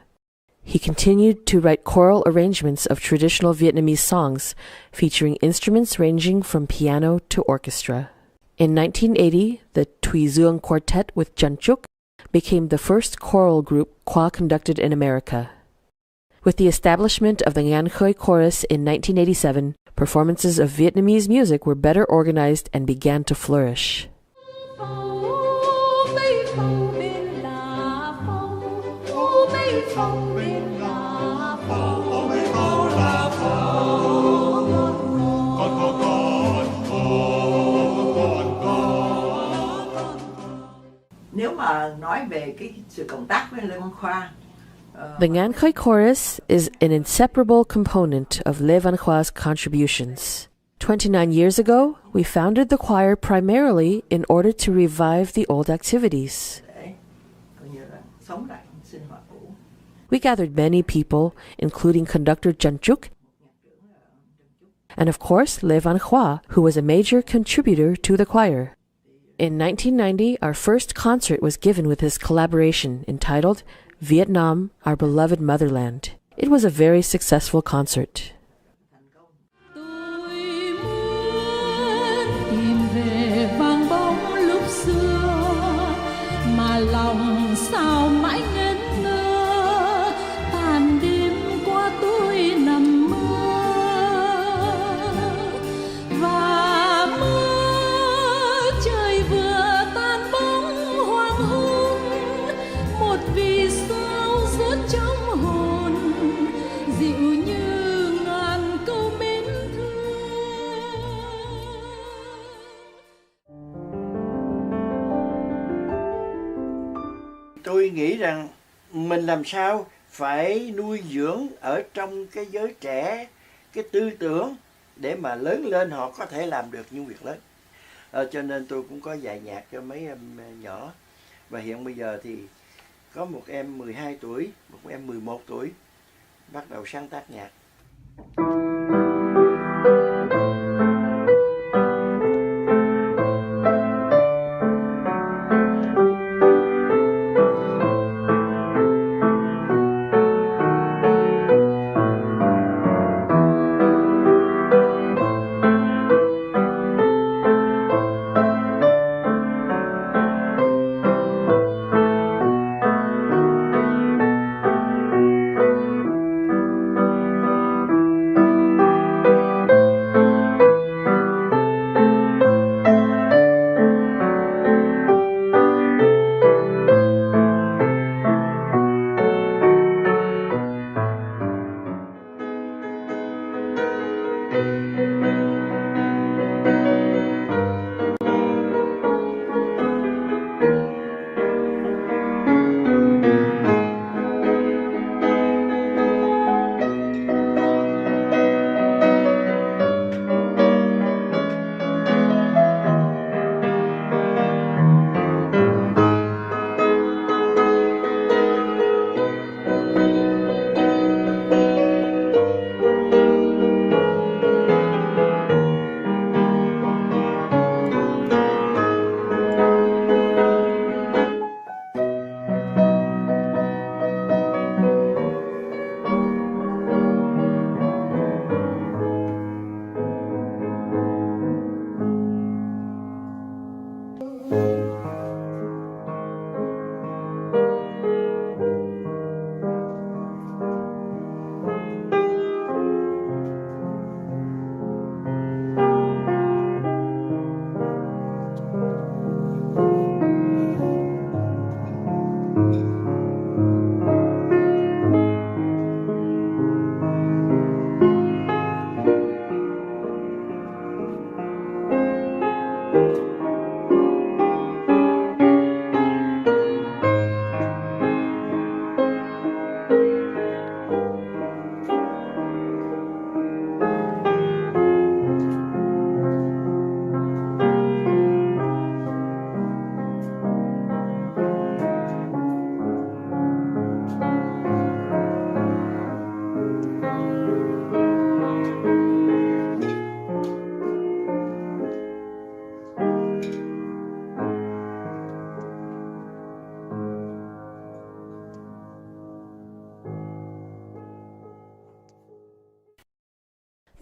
He continued to write choral arrangements of traditional Vietnamese songs, featuring instruments ranging from piano to orchestra. In 1980, the Thùy Dương Quartet with Chun Chuk became the first choral group Khoa conducted in America. With the establishment of the Ngan Khơi Chorus in 1987, performances of Vietnamese music were better organized and began to flourish. Nếu mà nói về cái sự cộng tác với Lê Văn Khoa, The Ngan Khơi Chorus is an inseparable component of Lê Văn Khoa's contributions. 29 years ago, we founded the choir primarily in order to revive the old activities. We gathered many people, including conductor Chun Chuk, and of course Lê Văn Khoa, who was a major contributor to the choir. In 1990, our first concert was given with his collaboration entitled Vietnam, Our Beloved Motherland. It was a very successful concert. Tìm về vang bóng lúc xưa mà lòng sao mãi ngẩn ngơ, tàn đêm qua tôi nằm mơ và mơ trời vừa tan bóng hoàng hôn, một vì sao rớt trong hồn dịu như ngàn câu mến Tôi nghĩ rằng mình làm sao phải nuôi dưỡng ở trong cái giới trẻ cái tư tưởng để mà lớn lên họ có thể làm được những việc lớn. Cho nên tôi cũng có dạy nhạc cho mấy em nhỏ. Và hiện bây giờ thì có một em 12 tuổi, một em 11 tuổi bắt đầu sáng tác nhạc.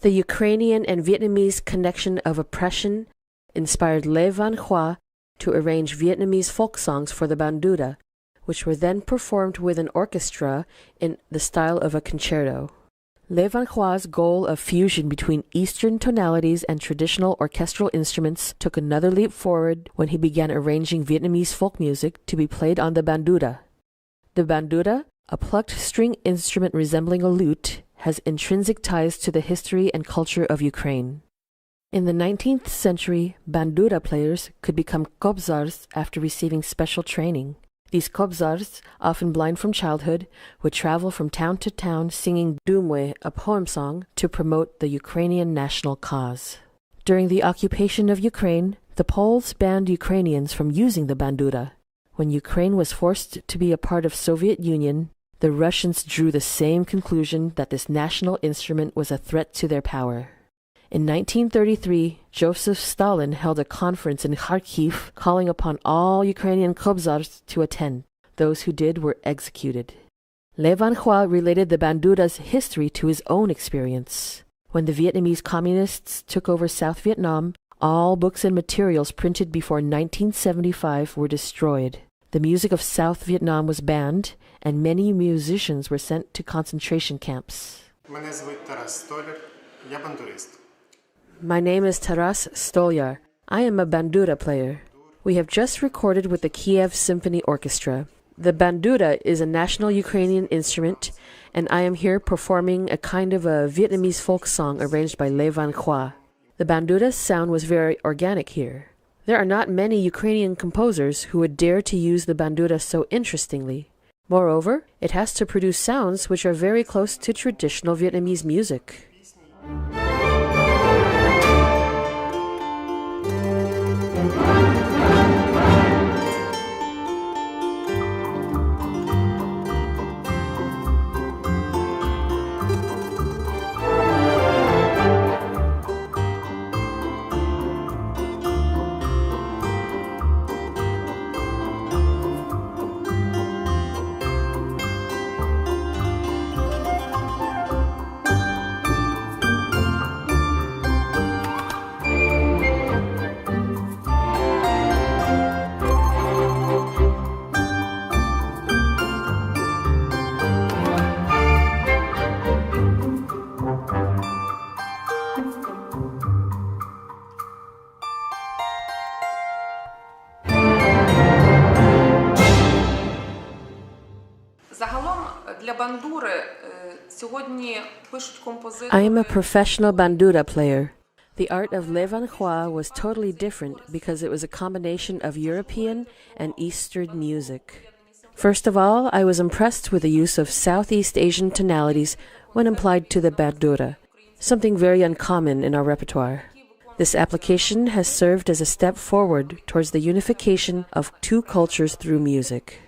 The Ukrainian and Vietnamese connection of oppression inspired Le Van Khoa to arrange Vietnamese folk songs for the banduta, which were then performed with an orchestra in the style of a concerto. Le Van Khoa's goal of fusion between Eastern tonalities and traditional orchestral instruments took another leap forward when he began arranging Vietnamese folk music to be played on the banduta. The banduta, a plucked string instrument resembling a lute, has intrinsic ties to the history and culture of Ukraine. In the 19th century, banduta players could become kobzars after receiving special training. These kobzars, often blind from childhood, would travel from town to town singing dumwe, a poem song, to promote the Ukrainian national cause. During the occupation of Ukraine, the Poles banned Ukrainians from using the banduta. When Ukraine was forced to be a part of Soviet Union, the Russians drew the same conclusion that this national instrument was a threat to their power. In 1933, Joseph Stalin held a conference in Kharkiv calling upon all Ukrainian kobzars to attend. Those who did were executed. Le Van Khoa related the bandura's history to his own experience. When the Vietnamese communists took over South Vietnam, all books and materials printed before 1975 were destroyed. The music of South Vietnam was banned, and many musicians were sent to concentration camps. My name is Taras Stolyar. I am a bandura player. We have just recorded with the Kiev Symphony Orchestra. The bandura is a national Ukrainian instrument, and I am here performing a kind of a Vietnamese folk song arranged by Le Van Khoa. The bandura's sound was very organic here. There are not many Ukrainian composers who would dare to use the bandura so interestingly. Moreover, it has to produce sounds which are very close to traditional Vietnamese music. I am a professional bandura player. The art of Le Van Khoa was totally different because it was a combination of European and Eastern music. First of all, I was impressed with the use of Southeast Asian tonalities when applied to the bandura, something very uncommon in our repertoire. This application has served as a step forward towards the unification of two cultures through music.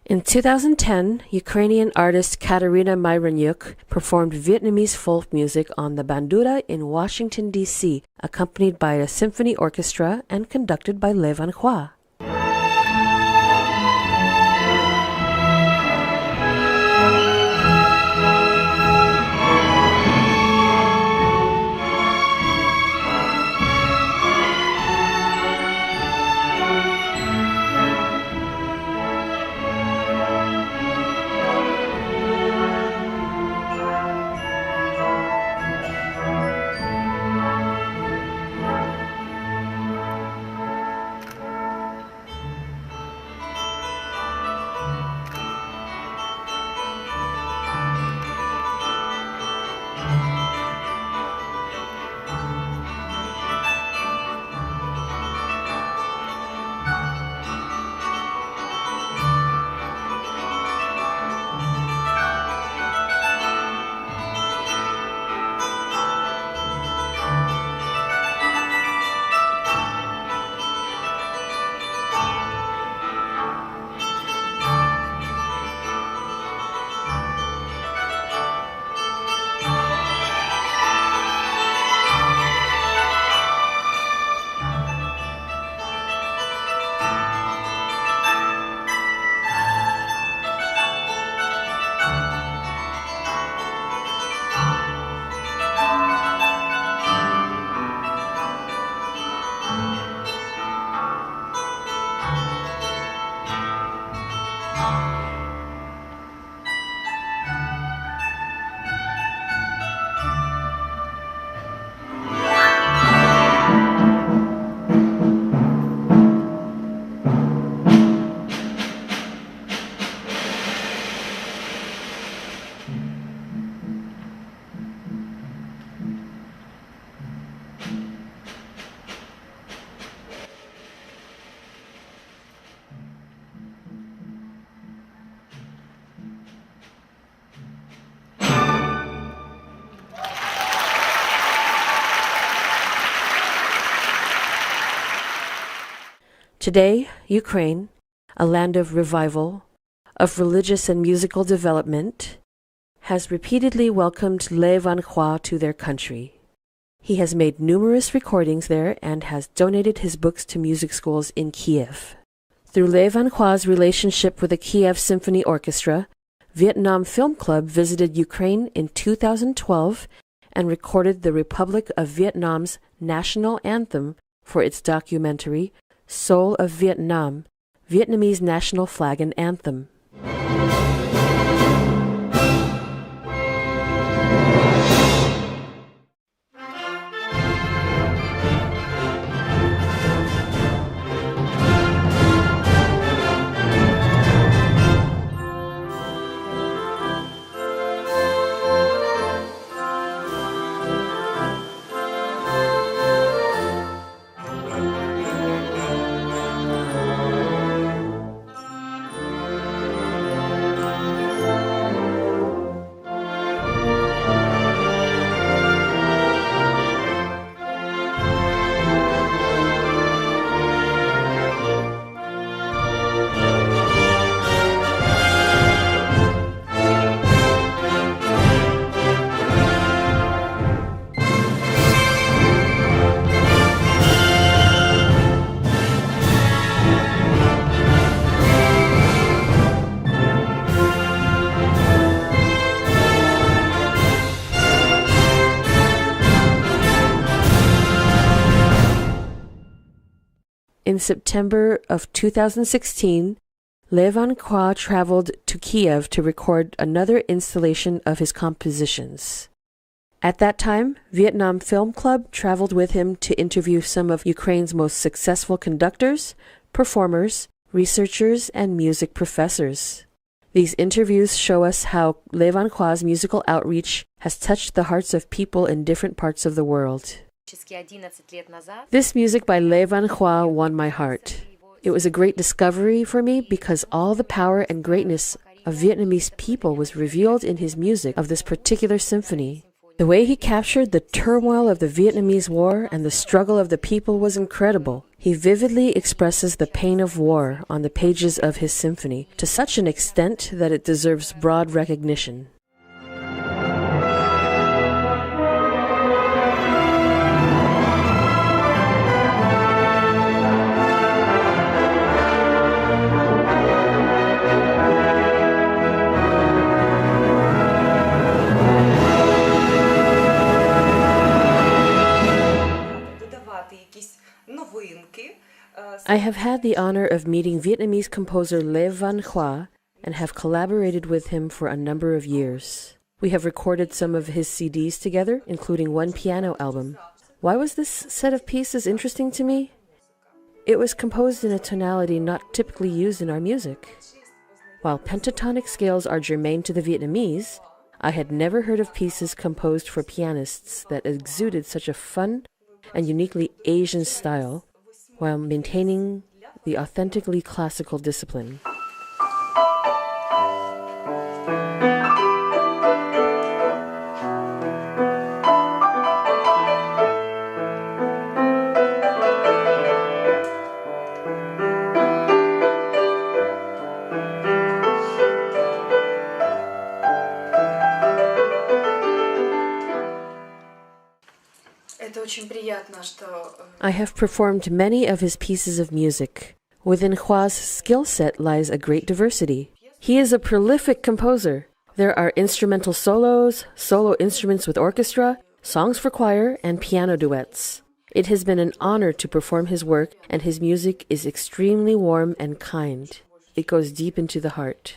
In 2010, Ukrainian artist Katerina Myronyuk performed Vietnamese folk music on the bandura in Washington, D.C., accompanied by a symphony orchestra and conducted by Le Van Khoa. Today, Ukraine, a land of revival, of religious and musical development, has repeatedly welcomed Le Van Khoa to their country. He has made numerous recordings there and has donated his books to music schools in Kiev. Through Le Van Khoa's relationship with the Kiev Symphony Orchestra, Vietnam Film Club visited Ukraine in 2012 and recorded the Republic of Vietnam's national anthem for its documentary, Soul of Vietnam, Vietnamese National Flag and Anthem. In September of 2016, Le Van Khoa traveled to Kiev to record another installation of his compositions. At that time, Vietnam Film Club traveled with him to interview some of Ukraine's most successful conductors, performers, researchers, and music professors. These interviews show us how Le Van Khoa's musical outreach has touched the hearts of people in different parts of the world. This music by Le Van Khoa won my heart. It was a great discovery for me because all the power and greatness of Vietnamese people was revealed in his music of this particular symphony. The way he captured the turmoil of the Vietnamese War and the struggle of the people was incredible. He vividly expresses the pain of war on the pages of his symphony to such an extent that it deserves broad recognition. I have had the honor of meeting Vietnamese composer Le Van Khoa and have collaborated with him for a number of years. We have recorded some of his CDs together, including one piano album. Why was this set of pieces interesting to me? It was composed in a tonality not typically used in our music. While pentatonic scales are germane to the Vietnamese, I had never heard of pieces composed for pianists that exuded such a fun and uniquely Asian style, while maintaining the authentically classical discipline. I have performed many of his pieces of music. Within Khoa's skill set lies a great diversity. He is a prolific composer. There are instrumental solos, solo instruments with orchestra, songs for choir, and piano duets. It has been an honor to perform his work, and his music is extremely warm and kind. It goes deep into the heart.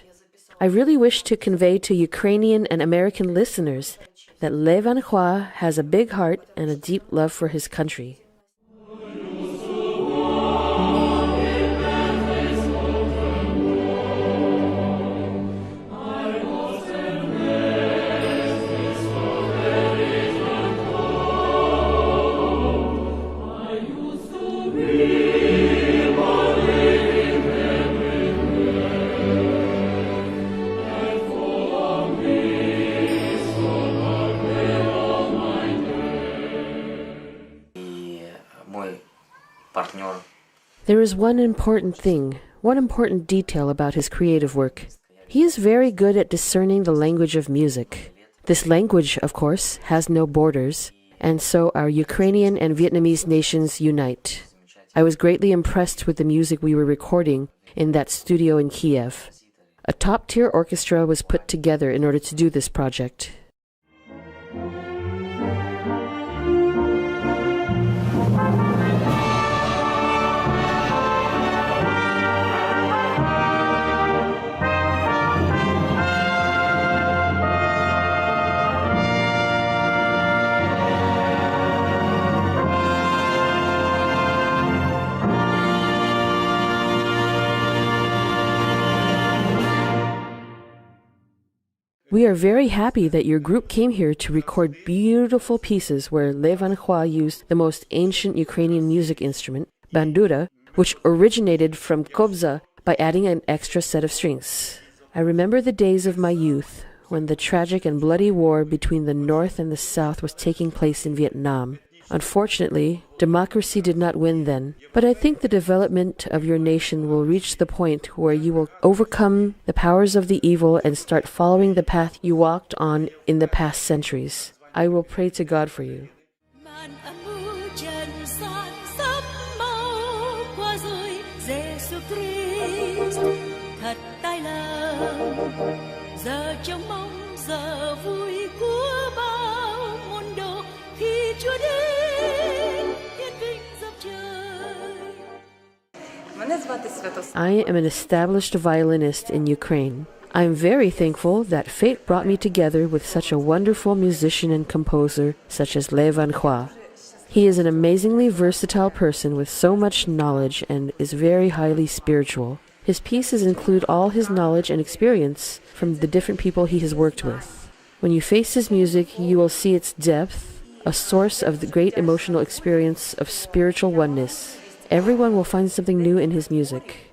I really wish to convey to Ukrainian and American listeners that Le Van Khoa has a big heart and a deep love for his country. There is one important detail about his creative work. He is very good at discerning the language of music. This language, of course, has no borders, and so our Ukrainian and Vietnamese nations unite. I was greatly impressed with the music we were recording in that studio in Kiev. A top-tier orchestra was put together in order to do this project. We are very happy that your group came here to record beautiful pieces where Levan Khoa used the most ancient Ukrainian music instrument, bandura, which originated from kobza by adding an extra set of strings. I remember the days of my youth when the tragic and bloody war between the North and the South was taking place in Vietnam. Unfortunately, democracy did not win then, but I think the development of your nation will reach the point where you will overcome the powers of the evil and start following the path you walked on in the past centuries. I will pray to God for you. I am an established violinist in Ukraine. I am very thankful that fate brought me together with such a wonderful musician and composer such as Levan Khoa. He is an amazingly versatile person with so much knowledge and is very highly spiritual. His pieces include all his knowledge and experience from the different people he has worked with. When you face his music, you will see its depth, a source of the great emotional experience of spiritual oneness. Everyone will find something new in his music.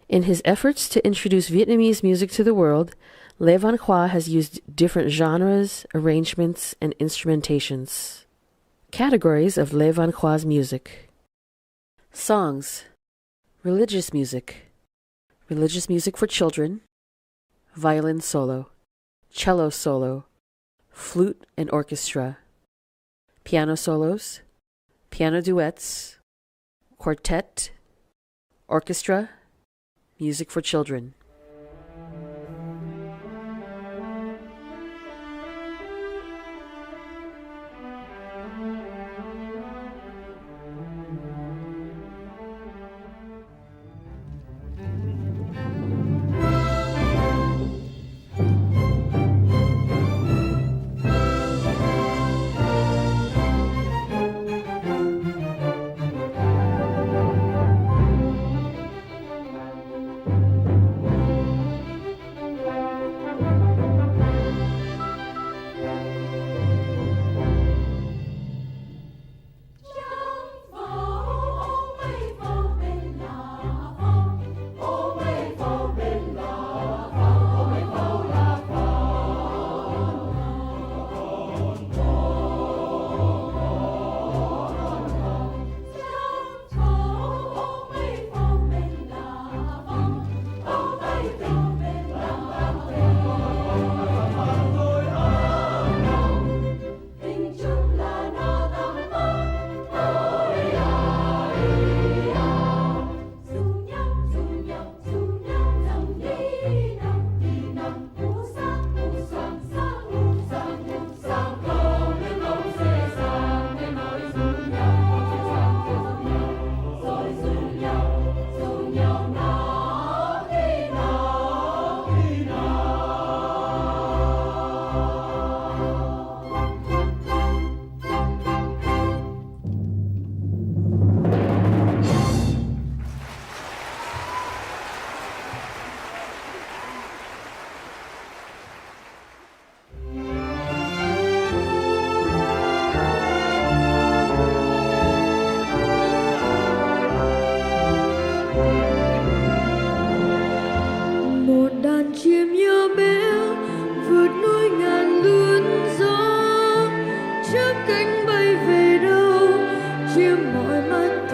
In his efforts to introduce Vietnamese music to the world, Levan Khoa has used different genres, arrangements, and instrumentations. Categories of Levan Khoa's music: songs, religious music for children, violin solo, cello solo, flute and orchestra, piano solos, piano duets, quartet, orchestra, music for children.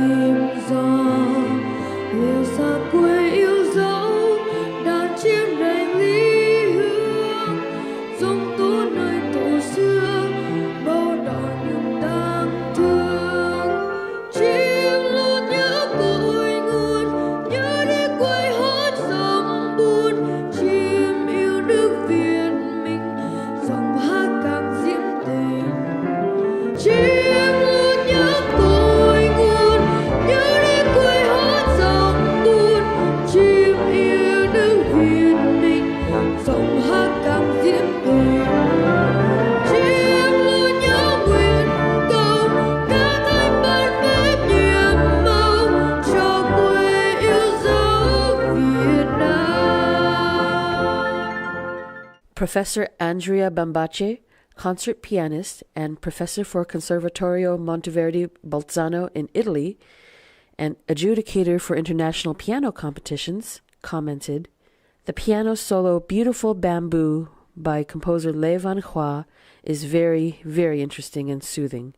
tìm dò lìa xa quê yêu dấu đàn chim đầy ly hương giống tố nơi tổ xưa bao đỏ niềm tang thương chim luôn nhớ cội nguồn nhớ đi quê hót dòng buồn chim yêu nước Việt mình dòng hát càng diễm tình chim luôn nhớ cội nguồn nhớ đi quê hót dòng buồn chim yêu nước Việt mình dòng hát càng diễm tình chim luôn nhớ nguyện cầu ca thanh ban bế niềm mong cho quê yêu dấu Việt Nam. Professor Andrea Bambace, concert pianist and professor for Conservatorio Monteverdi Bolzano in Italy, and adjudicator for international piano competitions, commented, "The piano solo Beautiful Bamboo by composer Lê Văn Khoa is very, very interesting and soothing.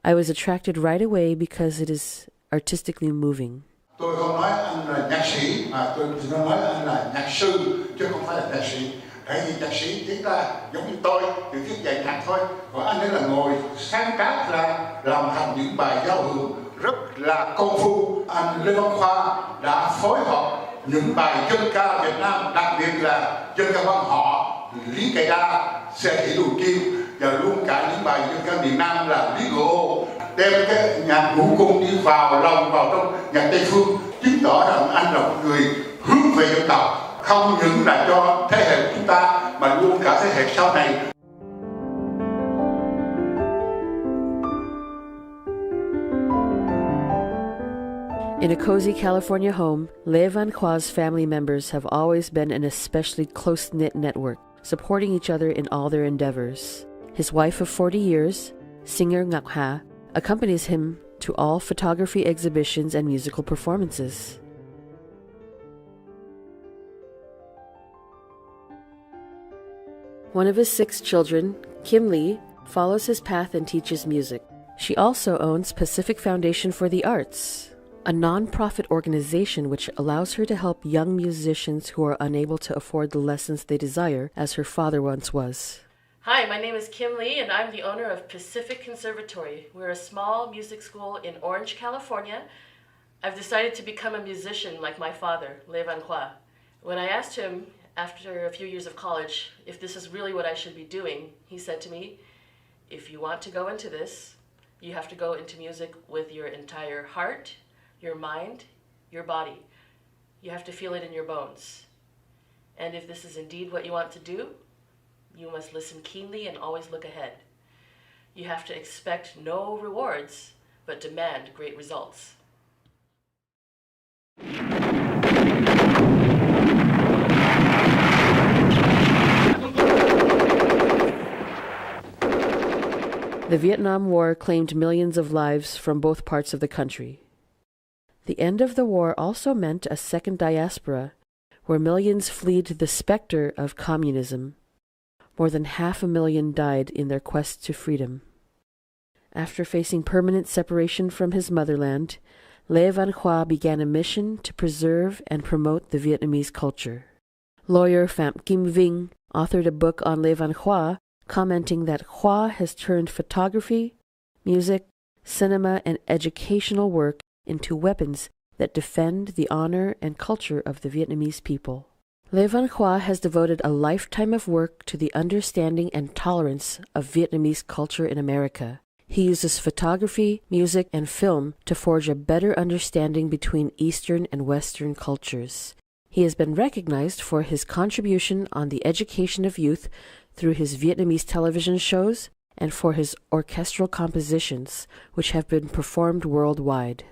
I was attracted right away because it is artistically moving." Tôi không nói anh là nhạc sĩ mà tôi chỉ nói anh là nhạc sư chứ không phải là nhạc sĩ. Tại vì nhạc sĩ chỉ là giống như tôi thì viết dạy nhạc thôi, còn anh ấy là ngồi sáng tác ra làm thành những bài giao hưởng rất là công phu. Anh Lê Văn Khoa đã phối hợp những bài dân ca Việt Nam, đặc biệt là dân ca quan họ Lý Cày Đa, Xe Thị Đùi Kim và luôn cả những bài dân ca miền Nam là Lý Ngộ, đem cái nhạc ngũ cung đi vào lòng vào trong nhạc Tây phương, chứng tỏ rằng anh là một người hướng về dân tộc, không những là cho thế hệ của chúng ta mà luôn cả thế hệ sau này. In a cozy California home, Lê Văn Khoa's family members have always been an especially close-knit network, supporting each other in all their endeavors. His wife of 40 years, singer Ngọc Hà, accompanies him to all photography exhibitions and musical performances. One of his 6 children, Kim Lee, follows his path and teaches music. She also owns Pacific Foundation for the Arts, a non-profit organization which allows her to help young musicians who are unable to afford the lessons they desire, as her father once was. Hi, my name is Kim Lee, and I'm the owner of Pacific Conservatory. We're a small music school in Orange, California. I've decided to become a musician like my father, Lê Văn Khoa. When I asked him, after a few years of college, if this is really what I should be doing, he said to me, "If you want to go into this, you have to go into music with your entire heart, your mind, your body. You have to feel it in your bones. And if this is indeed what you want to do, you must listen keenly and always look ahead. You have to expect no rewards, but demand great results." The Vietnam War claimed millions of lives from both parts of the country. The end of the war also meant a second diaspora, where millions fled the specter of communism. More than 500,000 died in their quest to freedom. After facing permanent separation from his motherland, Lê Văn Khoa began a mission to preserve and promote the Vietnamese culture. Lawyer Phạm Kim Vinh authored a book on Lê Văn Khoa, commenting that Khoa has turned photography, music, cinema, and educational work into weapons that defend the honor and culture of the Vietnamese people. Lê Văn Khoa has devoted a lifetime of work to the understanding and tolerance of Vietnamese culture in America. He uses photography, music, and film to forge a better understanding between Eastern and Western cultures. He has been recognized for his contribution on the education of youth through his Vietnamese television shows and for his orchestral compositions, which have been performed worldwide.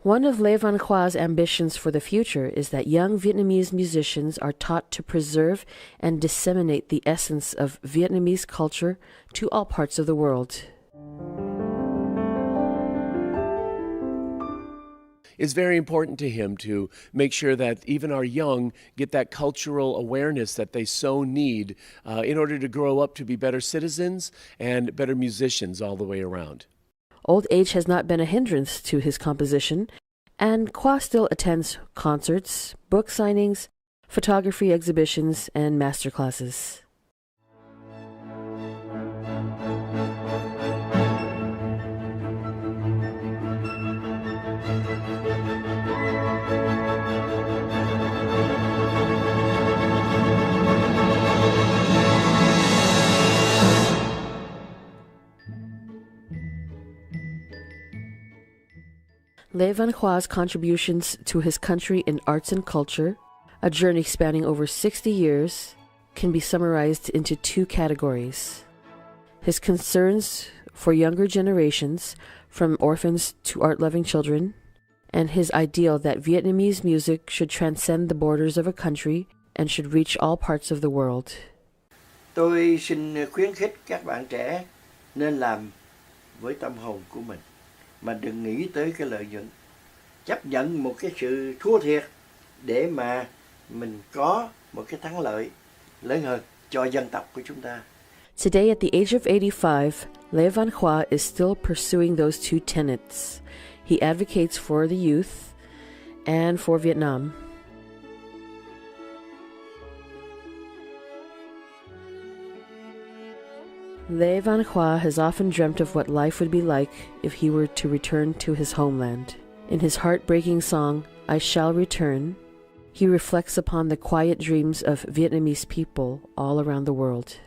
One of Lê Văn Khoa's ambitions for the future is that young Vietnamese musicians are taught to preserve and disseminate the essence of Vietnamese culture to all parts of the world. is very important to him to make sure that even our young get that cultural awareness that they so need in order to grow up to be better citizens and better musicians all the way around. Old age has not been a hindrance to his composition, and Khoa still attends concerts, book signings, photography exhibitions, and master classes. Lê Văn Khoa's contributions to his country in arts and culture, a journey spanning over 60 years, can be summarized into two categories. His concerns for younger generations, from orphans to art-loving children, and his ideal that Vietnamese music should transcend the borders of a country and should reach all parts of the world. Tôi xin khuyến khích các bạn trẻ nên làm với tâm hồn của mình, mà đừng nghĩ tới cái lợi nhuận. Chấp nhận một cái sự thua thiệt để mà mình có một cái thắng lợi lớn hơn cho dân tộc của chúng ta. Today, at the age of 85, Lê Văn Khoa is still pursuing those two tenets. He advocates for the youth and for Vietnam. Lê Văn Khoa has often dreamt of what life would be like if he were to return to his homeland. In his heartbreaking song, I Shall Return, he reflects upon the quiet dreams of Vietnamese people all around the world.